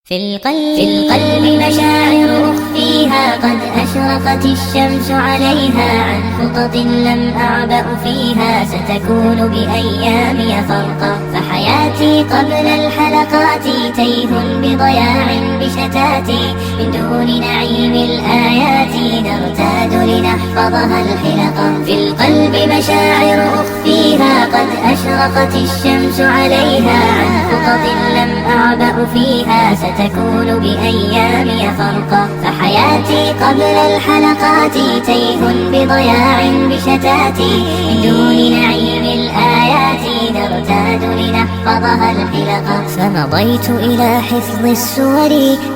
في القلب مشاعر أخفيها قد أشرقت الشمس عليها عن خطط لم أعبأ فيها ستكون بأيامي فرقا فحياتي قبل الحلقات تيه بضياع بشتاتي من دون نعيم الآيات نرتاد لنحفظها الحلقا في القلب مشاعر أخفيها قد أشرقت الشمس عليها عن خطط لم أعبأ فيها ستكون بأيامي فرقا فحياتي قبل الحلقات تيه بضياع بشتاتي من دون نعيم الآيات نرتاد لنحفظها الحلقا فمضيت إلى حفظ السور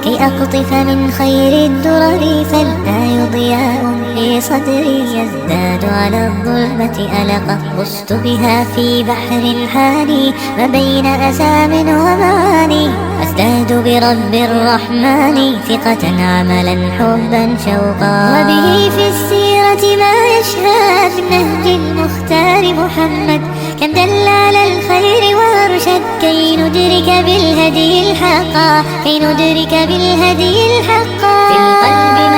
كي أقطف من خير الدرر فالآي ضياء في صدري يزداد على الظلمة ألقا غصت بها في بحر حاني ما بين أسام ومعاني أزداد برب الرحمن ثقة عملا حبا شوقا وبه في السيرة ما يشهى في النهج المختار محمد كم دل على الخير وارشد كي ندرك بالهدي الحقا في القلب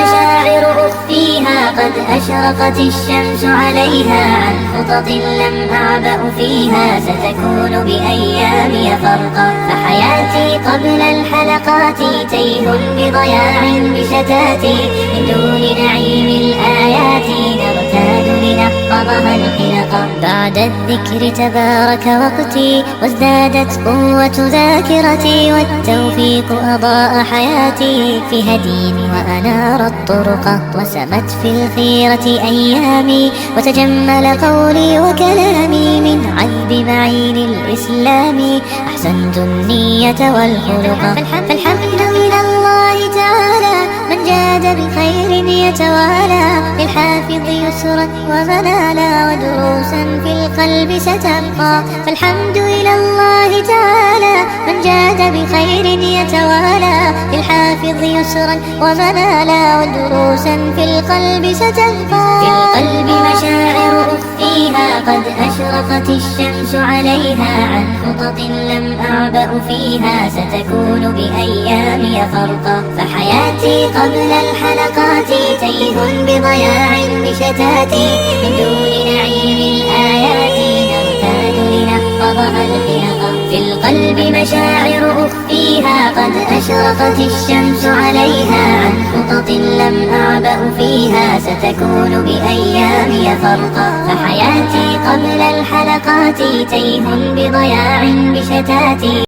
مشاعر أخفيها قد أشرقت الشمس عليها عن خطط لم أعبأ فيها ستكون بأيامي فرقا فحياتي قبل الحلقات تيه بضياع بشتاتي من دون نعيم الآيات نرتاد لنحفظها الحلقا بعد الذكر تبارك وقتي وازدادت قوة ذاكرتي والتوفيق أضاء حياتي في هدي وأنار الطرق وسمت في الخيرة أيامي وتجمل قولي وكلامي من عيب معين الإسلام أحسنت النية والخلق فالحمد إلى الله تعالى من جاد بخير يتوالى للحافظ يسرا ومنالا ودروسا في القلب ستبقى فالحمد إلى الله تعالى من جاد بخير يتوالى للحافظ يسرا ومنالا ودروسا في القلب ستبقى في القلب مشاعر أخفيها قد أشرقت الشمس عليها عن خطط لم أعبأ فيها ستكون بأيامي فرقا فحياتي قبل الحلقات تيه بضياع بشتاتي من دون نعيم الآيات نرتاد لنحفظها الحلقا في القلب مشاعر أخفيها قد أشرقت الشمس عليها عن خطط لم أعبأ فيها ستكون بأيامي فرقا فحياتي قبل الحلقات تيه بضياع بشتاتي